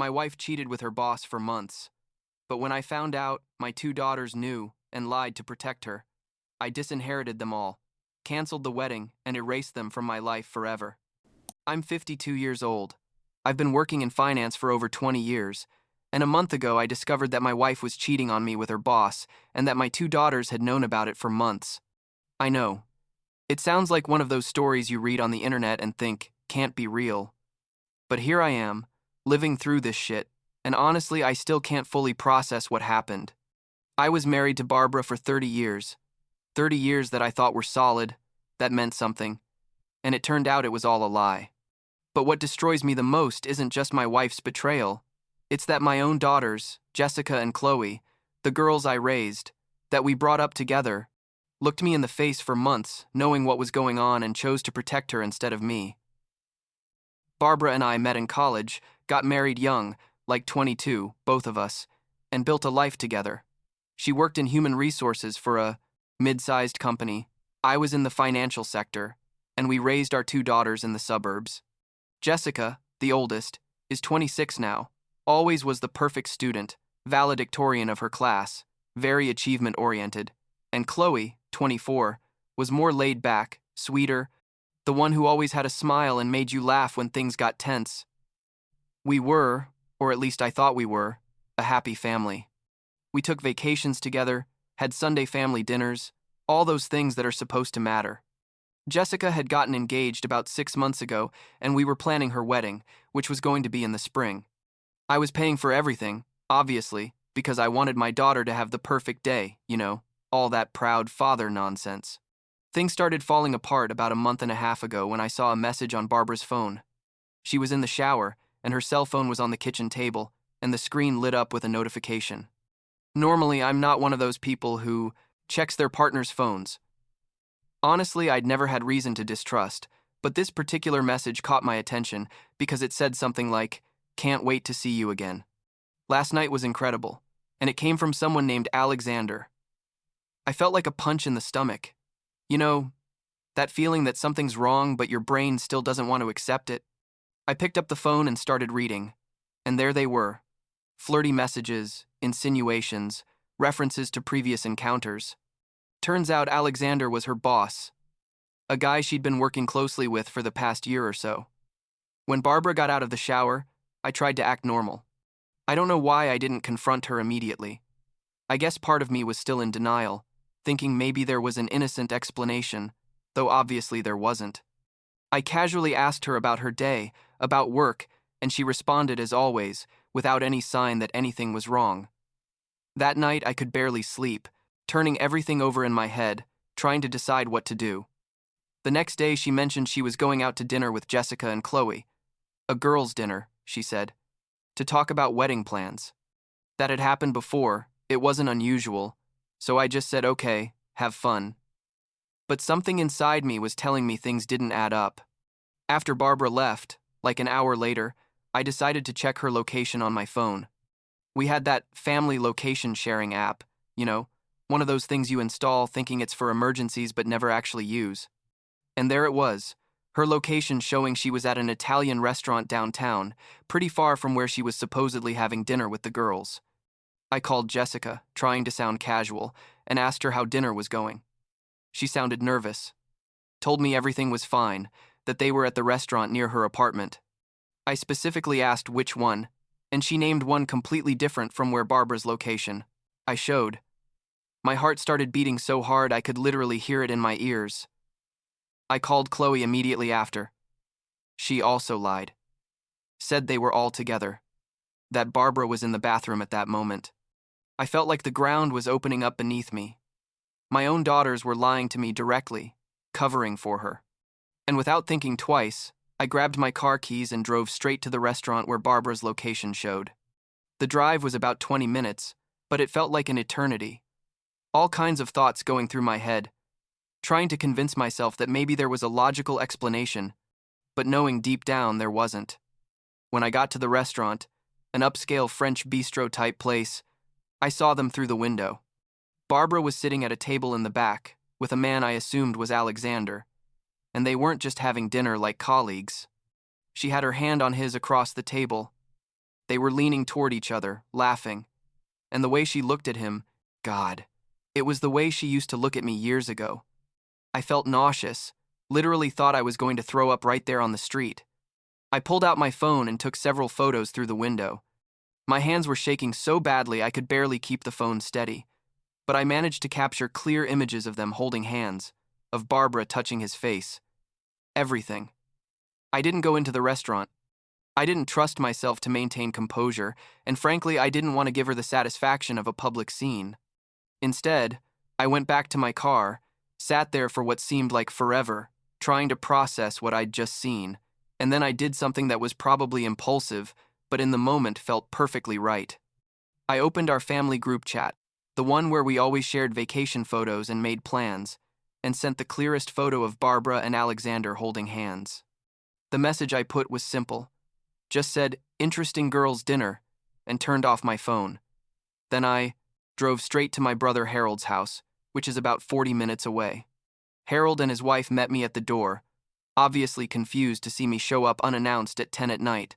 My wife cheated with her boss for months, but when I found out, my two daughters knew and lied to protect her. I disinherited them all, canceled the wedding, and erased them from my life forever. I'm 52 years old. I've been working in finance for over 20 years, and a month ago I discovered that my wife was cheating on me with her boss and that my two daughters had known about it for months. I know. It sounds like one of those stories you read on the internet and think, can't be real. But here I am, living through this shit, and honestly, I still can't fully process what happened. I was married to Barbara for 30 years. 30 years that I thought were solid, that meant something, and it turned out it was all a lie. But what destroys me the most isn't just my wife's betrayal. It's that my own daughters, Jessica and Chloe, the girls I raised, that we brought up together, looked me in the face for months, knowing what was going on and chose to protect her instead of me. Barbara and I met in college, got married young, like 22, both of us, and built a life together. She worked in human resources for a mid-sized company. I was in the financial sector, and we raised our two daughters in the suburbs. Jessica, the oldest, is 26 now, always was the perfect student, valedictorian of her class, very achievement-oriented, and Chloe, 24, was more laid back, sweeter, the one who always had a smile and made you laugh when things got tense. We were, or at least I thought we were, a happy family. We took vacations together, had Sunday family dinners, all those things that are supposed to matter. Jessica had gotten engaged about 6 months ago, and we were planning her wedding, which was going to be in the spring. I was paying for everything, obviously, because I wanted my daughter to have the perfect day, all that proud father nonsense. Things started falling apart about a month and a half ago when I saw a message on Barbara's phone. She was in the shower, and her cell phone was on the kitchen table, and the screen lit up with a notification. Normally, I'm not one of those people who checks their partner's phones. Honestly, I'd never had reason to distrust, but this particular message caught my attention because it said something like, "Can't wait to see you again." Last night was incredible, and it came from someone named Alexander. I felt like a punch in the stomach. That feeling that something's wrong, but your brain still doesn't want to accept it. I picked up the phone and started reading, and there they were. Flirty messages, insinuations, references to previous encounters. Turns out Alexander was her boss, a guy she'd been working closely with for the past year or so. When Barbara got out of the shower, I tried to act normal. I don't know why I didn't confront her immediately. I guess part of me was still in denial, thinking maybe there was an innocent explanation, though obviously there wasn't. I casually asked her about her day, about work, and she responded as always, without any sign that anything was wrong. That night I could barely sleep, turning everything over in my head, trying to decide what to do. The next day she mentioned she was going out to dinner with Jessica and Chloe. A girls' dinner, she said, to talk about wedding plans. That had happened before, it wasn't unusual, so I just said okay, have fun. But something inside me was telling me things didn't add up. After Barbara left, like an hour later, I decided to check her location on my phone. We had that family location sharing app, one of those things you install thinking it's for emergencies but never actually use. And there it was, her location showing she was at an Italian restaurant downtown, pretty far from where she was supposedly having dinner with the girls. I called Jessica, trying to sound casual, and asked her how dinner was going. She sounded nervous. Told me everything was fine, that they were at the restaurant near her apartment. I specifically asked which one, and she named one completely different from where Barbara's location. I showed. My heart started beating so hard I could literally hear it in my ears. I called Chloe immediately after. She also lied. Said they were all together. That Barbara was in the bathroom at that moment. I felt like the ground was opening up beneath me. My own daughters were lying to me directly, covering for her. And without thinking twice, I grabbed my car keys and drove straight to the restaurant where Barbara's location showed. The drive was about 20 minutes, but it felt like an eternity. All kinds of thoughts going through my head, trying to convince myself that maybe there was a logical explanation, but knowing deep down there wasn't. When I got to the restaurant, an upscale French bistro-type place, I saw them through the window. Barbara was sitting at a table in the back, with a man I assumed was Alexander, and they weren't just having dinner like colleagues. She had her hand on his across the table. They were leaning toward each other, laughing. And the way she looked at him, God, it was the way she used to look at me years ago. I felt nauseous, literally thought I was going to throw up right there on the street. I pulled out my phone and took several photos through the window. My hands were shaking so badly I could barely keep the phone steady, but I managed to capture clear images of them holding hands, of Barbara touching his face. Everything. I didn't go into the restaurant. I didn't trust myself to maintain composure, and frankly, I didn't want to give her the satisfaction of a public scene. Instead, I went back to my car, sat there for what seemed like forever, trying to process what I'd just seen, and then I did something that was probably impulsive, but in the moment felt perfectly right. I opened our family group chat, the one where we always shared vacation photos and made plans, and sent the clearest photo of Barbara and Alexander holding hands. The message I put was simple. Just said, "Interesting girls' dinner," and turned off my phone. Then I drove straight to my brother Harold's house, which is about 40 minutes away. Harold and his wife met me at the door, obviously confused to see me show up unannounced at 10 at night.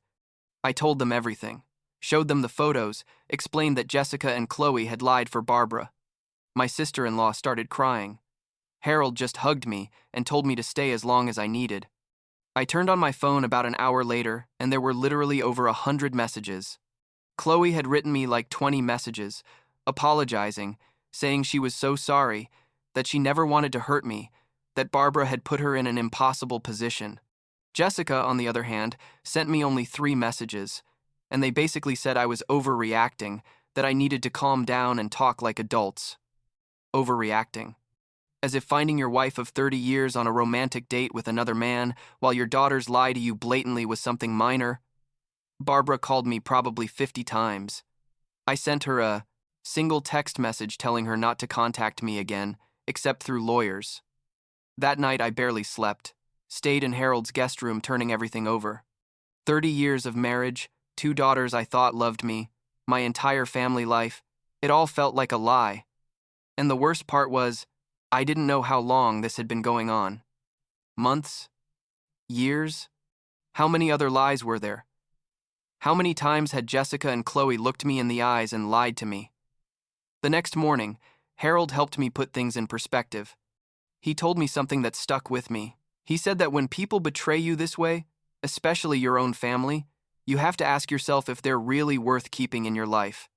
I told them everything, showed them the photos, explained that Jessica and Chloe had lied for Barbara. My sister-in-law started crying. Harold just hugged me and told me to stay as long as I needed. I turned on my phone about an hour later, and there were literally over 100 messages. Chloe had written me like 20 messages, apologizing, saying she was so sorry, that she never wanted to hurt me, that Barbara had put her in an impossible position. Jessica, on the other hand, sent me only 3 messages, and they basically said I was overreacting, that I needed to calm down and talk like adults. Overreacting. As if finding your wife of 30 years on a romantic date with another man while your daughters lie to you blatantly was something minor. Barbara called me probably 50 times. I sent her a single text message telling her not to contact me again, except through lawyers. That night I barely slept, stayed in Harold's guest room turning everything over. 30 years of marriage, 2 daughters I thought loved me, my entire family life, it all felt like a lie. And the worst part was, I didn't know how long this had been going on. Months? Years? How many other lies were there? How many times had Jessica and Chloe looked me in the eyes and lied to me? The next morning, Harold helped me put things in perspective. He told me something that stuck with me. He said that when people betray you this way, especially your own family, you have to ask yourself if they're really worth keeping in your life.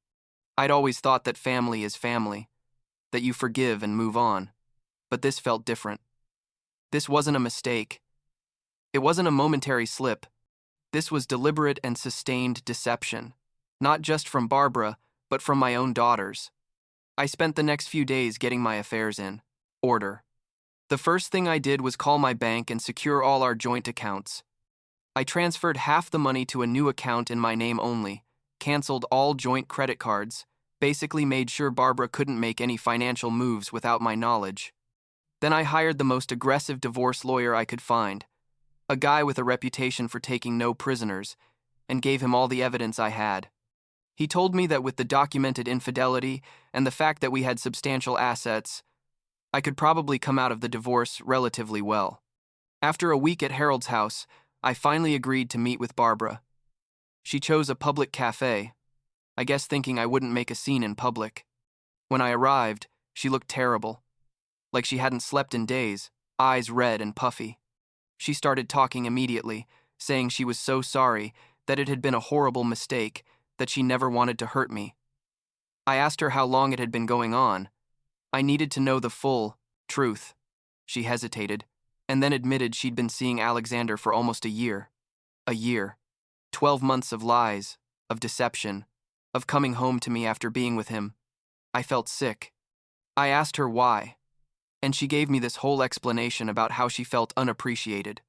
I'd always thought that family is family, that you forgive and move on. But this felt different. This wasn't a mistake. It wasn't a momentary slip. This was deliberate and sustained deception, not just from Barbara, but from my own daughters. I spent the next few days getting my affairs in order. The first thing I did was call my bank and secure all our joint accounts. I transferred half the money to a new account in my name only, canceled all joint credit cards, basically made sure Barbara couldn't make any financial moves without my knowledge. Then I hired the most aggressive divorce lawyer I could find, a guy with a reputation for taking no prisoners, and gave him all the evidence I had. He told me that with the documented infidelity and the fact that we had substantial assets, I could probably come out of the divorce relatively well. After a week at Harold's house, I finally agreed to meet with Barbara. She chose a public cafe, I guess thinking I wouldn't make a scene in public. When I arrived, she looked terrible. Like she hadn't slept in days, eyes red and puffy. She started talking immediately, saying she was so sorry, that it had been a horrible mistake, that she never wanted to hurt me. I asked her how long it had been going on. I needed to know the full truth. She hesitated, and then admitted she'd been seeing Alexander for almost a year. A year. 12 months of lies, of deception, of coming home to me after being with him. I felt sick. I asked her why. And she gave me this whole explanation about how she felt unappreciated,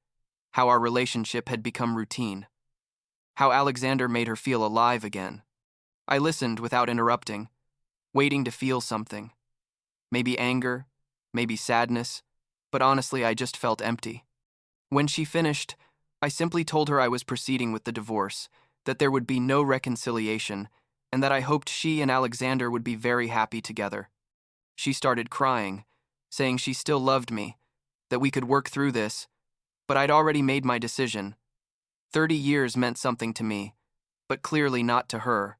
how our relationship had become routine, how Alexander made her feel alive again. I listened without interrupting, waiting to feel something. Maybe anger, maybe sadness, but honestly, I just felt empty. When she finished, I simply told her I was proceeding with the divorce, that there would be no reconciliation, and that I hoped she and Alexander would be very happy together. She started crying, saying she still loved me, that we could work through this, but I'd already made my decision. 30 years meant something to me, but clearly not to her.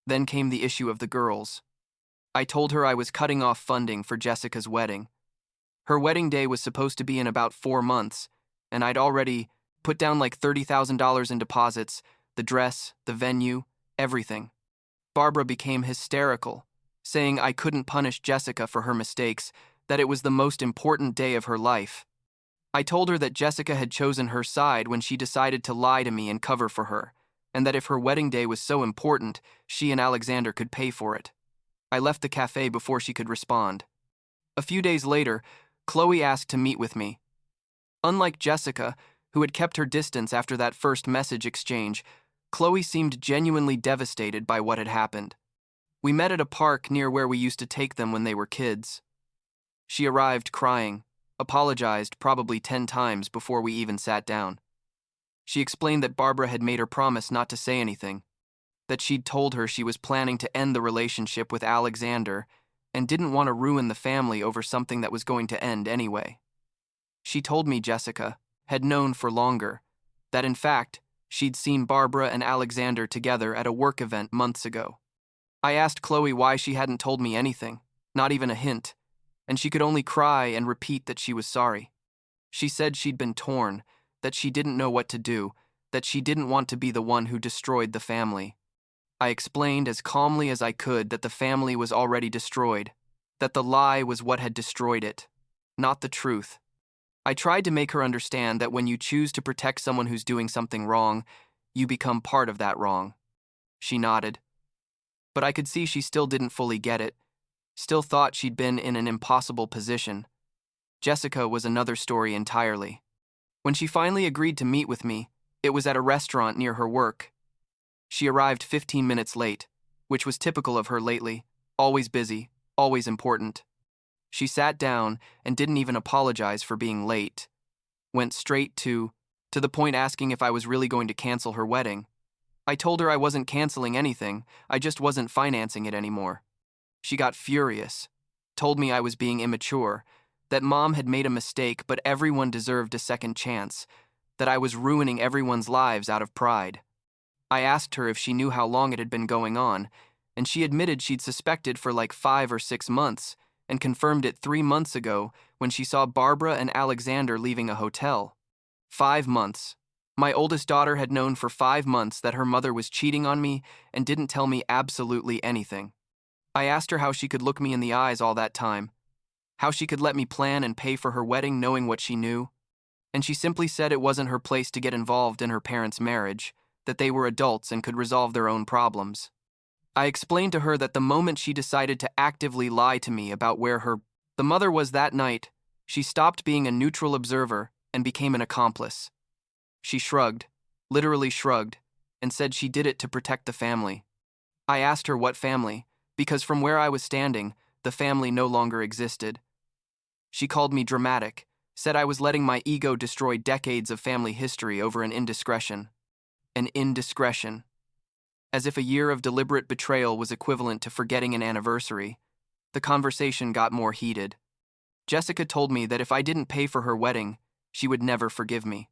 Then came the issue of the girls. I told her I was cutting off funding for Jessica's wedding. Her wedding day was supposed to be in about 4 months, and I'd already put down like $30,000 in deposits, the dress, the venue, everything. Barbara became hysterical, saying I couldn't punish Jessica for her mistakes, that it was the most important day of her life. I told her that Jessica had chosen her side when she decided to lie to me and cover for her, and that if her wedding day was so important, she and Alexander could pay for it. I left the cafe before she could respond. A few days later, Chloe asked to meet with me. Unlike Jessica, who had kept her distance after that first message exchange, Chloe seemed genuinely devastated by what had happened. We met at a park near where we used to take them when they were kids. She arrived crying, apologized probably 10 times before we even sat down. She explained that Barbara had made her promise not to say anything, that she'd told her she was planning to end the relationship with Alexander and didn't want to ruin the family over something that was going to end anyway. She told me Jessica had known for longer that, in fact, she'd seen Barbara and Alexander together at a work event months ago. I asked Chloe why she hadn't told me anything, not even a hint, and she could only cry and repeat that she was sorry. She said she'd been torn, that she didn't know what to do, that she didn't want to be the one who destroyed the family. I explained as calmly as I could that the family was already destroyed, that the lie was what had destroyed it, not the truth. I tried to make her understand that when you choose to protect someone who's doing something wrong, you become part of that wrong. She nodded. But I could see she still didn't fully get it, still thought she'd been in an impossible position. Jessica was another story entirely. When she finally agreed to meet with me, it was at a restaurant near her work. She arrived 15 minutes late, which was typical of her lately, always busy, always important. She sat down and didn't even apologize for being late. Went straight to the point asking if I was really going to cancel her wedding. I told her I wasn't canceling anything, I just wasn't financing it anymore. She got furious, told me I was being immature, that Mom had made a mistake but everyone deserved a second chance, that I was ruining everyone's lives out of pride. I asked her if she knew how long it had been going on, and she admitted she'd suspected for like 5 or 6 months, and confirmed it 3 months ago when she saw Barbara and Alexander leaving a hotel. 5 months. My oldest daughter had known for 5 months that her mother was cheating on me and didn't tell me absolutely anything. I asked her how she could look me in the eyes all that time, how she could let me plan and pay for her wedding knowing what she knew, and she simply said it wasn't her place to get involved in her parents' marriage, that they were adults and could resolve their own problems. I explained to her that the moment she decided to actively lie to me about where the mother was that night, she stopped being a neutral observer and became an accomplice. She shrugged, literally shrugged, and said she did it to protect the family. I asked her what family, because from where I was standing, the family no longer existed. She called me dramatic, said I was letting my ego destroy decades of family history over an indiscretion. An indiscretion. As if a year of deliberate betrayal was equivalent to forgetting an anniversary. The conversation got more heated. Jessica told me that if I didn't pay for her wedding, she would never forgive me.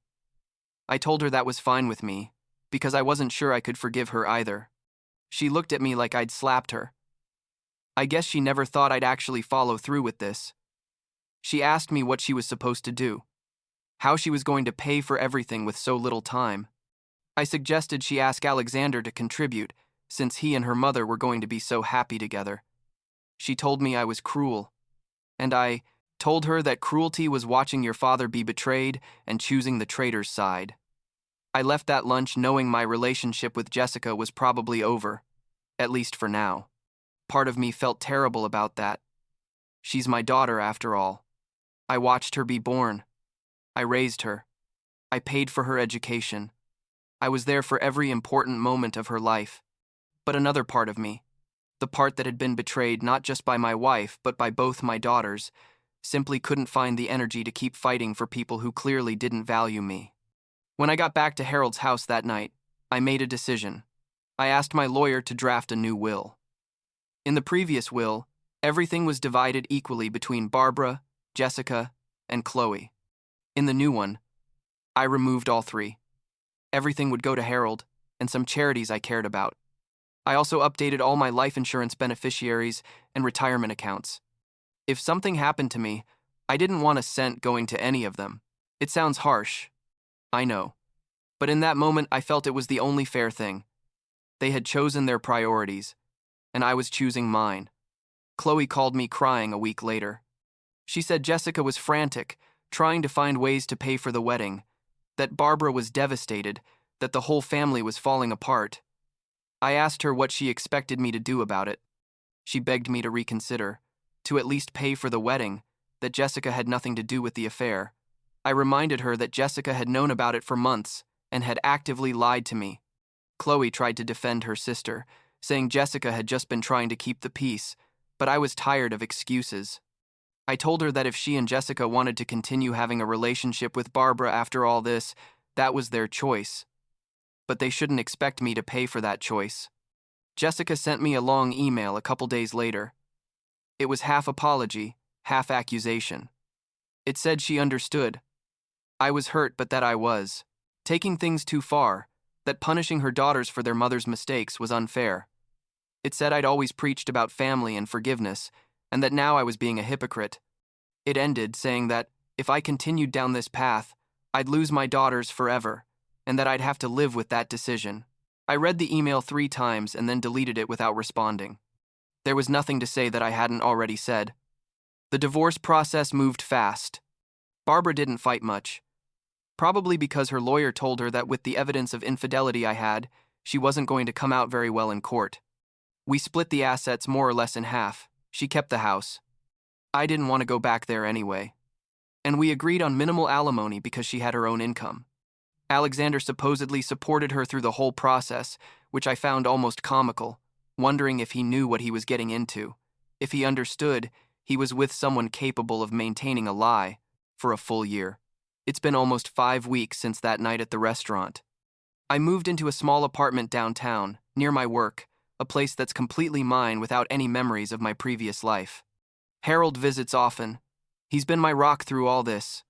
I told her that was fine with me, because I wasn't sure I could forgive her either. She looked at me like I'd slapped her. I guess she never thought I'd actually follow through with this. She asked me what she was supposed to do, how she was going to pay for everything with so little time. I suggested she ask Alexander to contribute, since he and her mother were going to be so happy together. She told me I was cruel, and I told her that cruelty was watching your father be betrayed and choosing the traitor's side. I left that lunch knowing my relationship with Jessica was probably over, at least for now. Part of me felt terrible about that. She's my daughter, after all. I watched her be born. I raised her. I paid for her education. I was there for every important moment of her life. But another part of me, the part that had been betrayed not just by my wife but by both my daughters, simply couldn't find the energy to keep fighting for people who clearly didn't value me. When I got back to Harold's house that night, I made a decision. I asked my lawyer to draft a new will. In the previous will, everything was divided equally between Barbara, Jessica, and Chloe. In the new one, I removed all 3. Everything would go to Harold, and some charities I cared about. I also updated all my life insurance beneficiaries and retirement accounts. If something happened to me, I didn't want a cent going to any of them. It sounds harsh, I know. But in that moment, I felt it was the only fair thing. They had chosen their priorities, and I was choosing mine. Chloe called me crying a week later. She said Jessica was frantic, trying to find ways to pay for the wedding, that Barbara was devastated, that the whole family was falling apart. I asked her what she expected me to do about it. She begged me to reconsider, to at least pay for the wedding, that Jessica had nothing to do with the affair. I reminded her that Jessica had known about it for months and had actively lied to me. Chloe tried to defend her sister, saying Jessica had just been trying to keep the peace, but I was tired of excuses. I told her that if she and Jessica wanted to continue having a relationship with Barbara after all this, that was their choice. But they shouldn't expect me to pay for that choice. Jessica sent me a long email a couple days later. It was half apology, half accusation. It said she understood. I was hurt, but that I was taking things too far, that punishing her daughters for their mother's mistakes was unfair. It said I'd always preached about family and forgiveness, and that now I was being a hypocrite. It ended saying that if I continued down this path, I'd lose my daughters forever, and that I'd have to live with that decision. I read the email 3 times and then deleted it without responding. There was nothing to say that I hadn't already said. The divorce process moved fast. Barbara didn't fight much, probably because her lawyer told her that with the evidence of infidelity I had, she wasn't going to come out very well in court. We split the assets more or less in half. She kept the house. I didn't want to go back there anyway. And we agreed on minimal alimony because she had her own income. Alexander supposedly supported her through the whole process, which I found almost comical, wondering if he knew what he was getting into. If he understood, he was with someone capable of maintaining a lie for a full year. It's been almost 5 weeks since that night at the restaurant. I moved into a small apartment downtown, near my work, a place that's completely mine without any memories of my previous life. Harold visits often. He's been my rock through all this,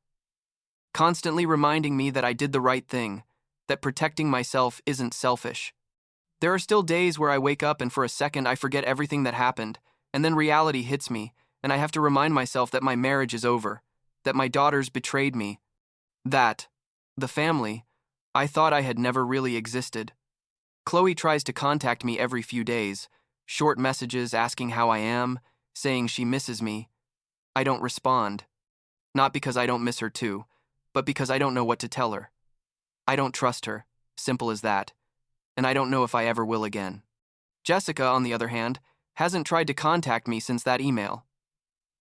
constantly reminding me that I did the right thing, that protecting myself isn't selfish. There are still days where I wake up and for a second I forget everything that happened, and then reality hits me, and I have to remind myself that my marriage is over, that my daughters betrayed me, that the family I thought I had never really existed. Chloe tries to contact me every few days, short messages asking how I am, saying she misses me. I don't respond. Not because I don't miss her too, but because I don't know what to tell her. I don't trust her, simple as that, and I don't know if I ever will again. Jessica, on the other hand, hasn't tried to contact me since that email.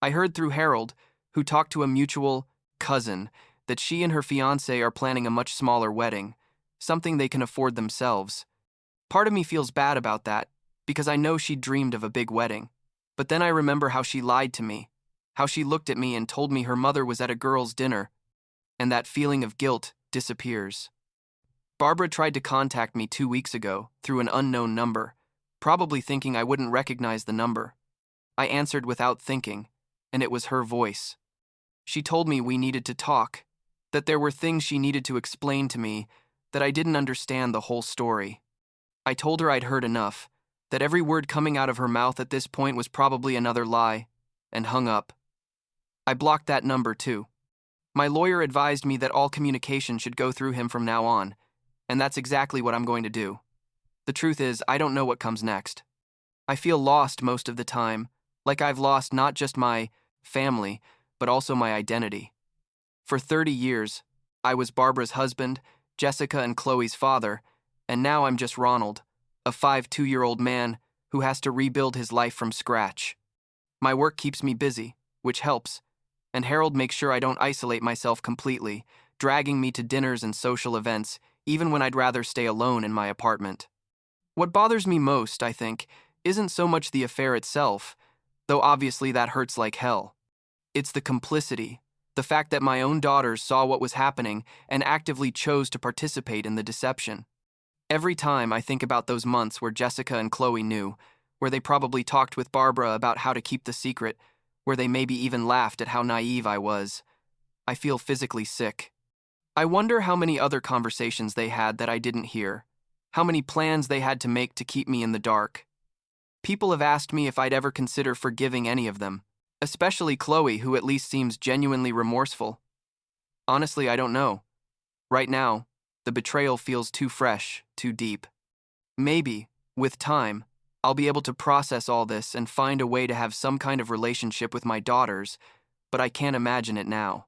I heard through Harold, who talked to a mutual cousin, that she and her fiancé are planning a much smaller wedding, something they can afford themselves. Part of me feels bad about that, because I know she dreamed of a big wedding. But then I remember how she lied to me, how she looked at me and told me her mother was at a girls' dinner, and that feeling of guilt disappears. Barbara tried to contact me 2 weeks ago through an unknown number, probably thinking I wouldn't recognize the number. I answered without thinking, and it was her voice. She told me we needed to talk, that there were things she needed to explain to me, that I didn't understand the whole story. I told her I'd heard enough, that every word coming out of her mouth at this point was probably another lie, and hung up. I blocked that number too. My lawyer advised me that all communication should go through him from now on, and that's exactly what I'm going to do. The truth is, I don't know what comes next. I feel lost most of the time, like I've lost not just my family, but also my identity. For 30 years, I was Barbara's husband, Jessica and Chloe's father, and now I'm just Ronald, a 52-year-old man who has to rebuild his life from scratch. My work keeps me busy, which helps, and Harold makes sure I don't isolate myself completely, dragging me to dinners and social events, even when I'd rather stay alone in my apartment. What bothers me most, I think, isn't so much the affair itself, though obviously that hurts like hell. It's the complicity, the fact that my own daughters saw what was happening and actively chose to participate in the deception. Every time I think about those months where Jessica and Chloe knew, where they probably talked with Barbara about how to keep the secret, where they maybe even laughed at how naive I was, I feel physically sick. I wonder how many other conversations they had that I didn't hear. how many plans they had to make to keep me in the dark. People have asked me if I'd ever consider forgiving any of them, especially Chloe, who at least seems genuinely remorseful. Honestly, I don't know. Right now, the betrayal feels too fresh, too deep. Maybe, with time, I'll be able to process all this and find a way to have some kind of relationship with my daughters, but I can't imagine it now.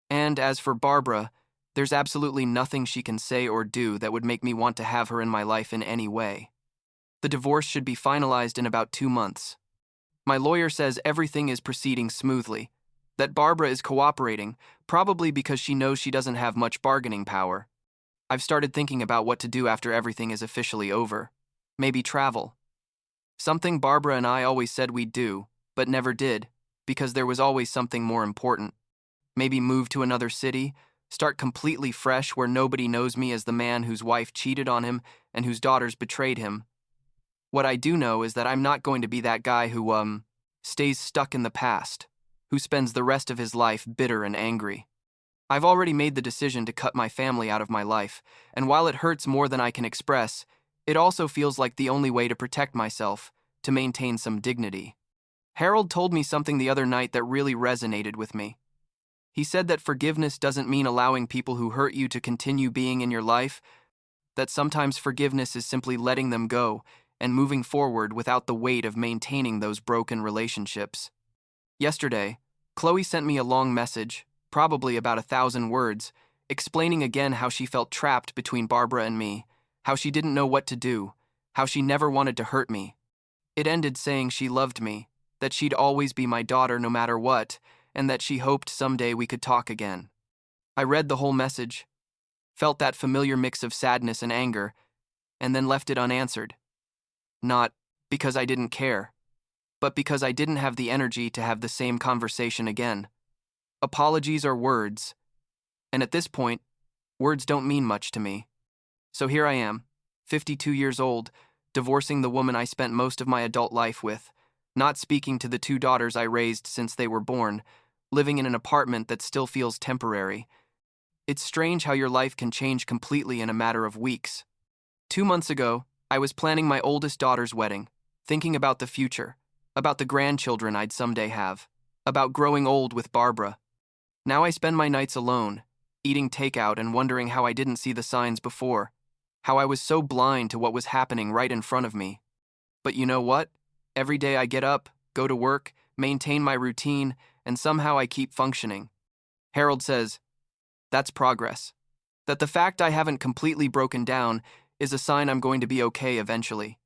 And as for Barbara, there's absolutely nothing she can say or do that would make me want to have her in my life in any way. The divorce should be finalized in about 2 months. My lawyer says everything is proceeding smoothly, that Barbara is cooperating, probably because she knows she doesn't have much bargaining power. I've started thinking about what to do after everything is officially over. Maybe travel. Something Barbara and I always said we'd do, but never did, because there was always something more important. Maybe move to another city, start completely fresh where nobody knows me as the man whose wife cheated on him and whose daughters betrayed him. What I do know is that I'm not going to be that guy who, stays stuck in the past, who spends the rest of his life bitter and angry. I've already made the decision to cut my family out of my life, and while it hurts more than I can express, it also feels like the only way to protect myself, to maintain some dignity. Harold told me something the other night that really resonated with me. He said that forgiveness doesn't mean allowing people who hurt you to continue being in your life, that sometimes forgiveness is simply letting them go and moving forward without the weight of maintaining those broken relationships. Yesterday, Chloe sent me a long message, probably about 1,000 words, explaining again how she felt trapped between Barbara and me, how she didn't know what to do, how she never wanted to hurt me. It ended saying she loved me, that she'd always be my daughter no matter what, and that she hoped someday we could talk again. I read the whole message, felt that familiar mix of sadness and anger, and then left it unanswered. Not because I didn't care, but because I didn't have the energy to have the same conversation again. Apologies are words, and at this point, words don't mean much to me. So here I am, 52 years old, divorcing the woman I spent most of my adult life with, not speaking to the 2 daughters I raised since they were born, living in an apartment that still feels temporary. It's strange how your life can change completely in a matter of weeks. 2 months ago, I was planning my oldest daughter's wedding, thinking about the future, about the grandchildren I'd someday have, about growing old with Barbara. Now I spend my nights alone, eating takeout and wondering how I didn't see the signs before, how I was so blind to what was happening right in front of me. But you know what? Every day I get up, go to work, maintain my routine, and somehow I keep functioning. Harold says, that's progress. That the fact I haven't completely broken down is a sign I'm going to be okay eventually.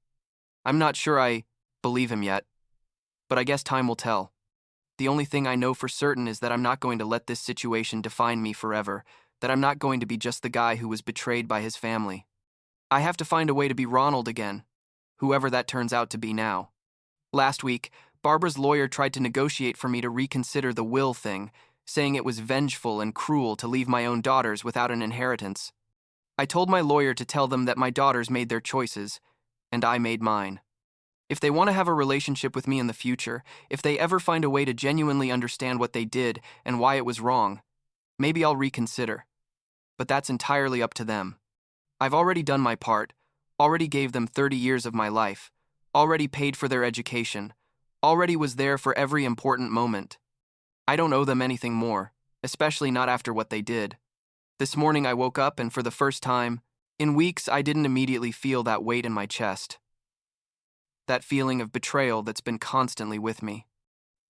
I'm not sure I believe him yet, but I guess time will tell. The only thing I know for certain is that I'm not going to let this situation define me forever, that I'm not going to be just the guy who was betrayed by his family. I have to find a way to be Ronald again, whoever that turns out to be now. Last week, Barbara's lawyer tried to negotiate for me to reconsider the will thing, saying it was vengeful and cruel to leave my own daughters without an inheritance. I told my lawyer to tell them that my daughters made their choices, and I made mine. If they want to have a relationship with me in the future, if they ever find a way to genuinely understand what they did and why it was wrong, maybe I'll reconsider. But that's entirely up to them. I've already done my part, already gave them 30 years of my life, already paid for their education, already was there for every important moment. I don't owe them anything more, especially not after what they did. This morning I woke up and for the first time, in weeks I didn't immediately feel that weight in my chest. That feeling of betrayal that's been constantly with me.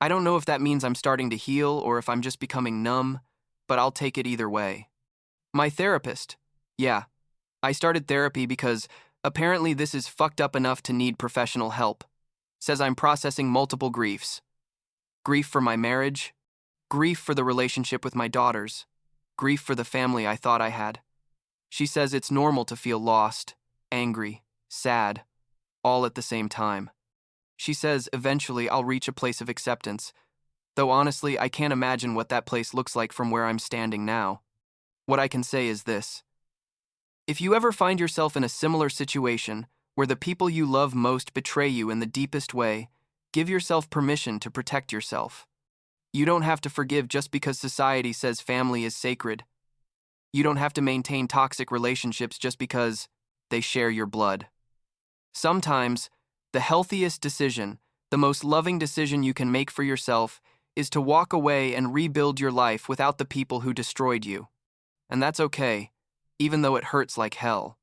I don't know if that means I'm starting to heal or if I'm just becoming numb, but I'll take it either way. My therapist. Yeah, I started therapy because apparently this is fucked up enough to need professional help. Says I'm processing multiple griefs. Grief for my marriage, grief for the relationship with my daughters, grief for the family I thought I had. She says it's normal to feel lost, angry, sad, all at the same time. She says eventually I'll reach a place of acceptance, though honestly I can't imagine what that place looks like from where I'm standing now. What I can say is this. If you ever find yourself in a similar situation where the people you love most betray you in the deepest way, give yourself permission to protect yourself. You don't have to forgive just because society says family is sacred. You don't have to maintain toxic relationships just because they share your blood. Sometimes, the healthiest decision, the most loving decision you can make for yourself, is to walk away and rebuild your life without the people who destroyed you. And that's okay, even though it hurts like hell.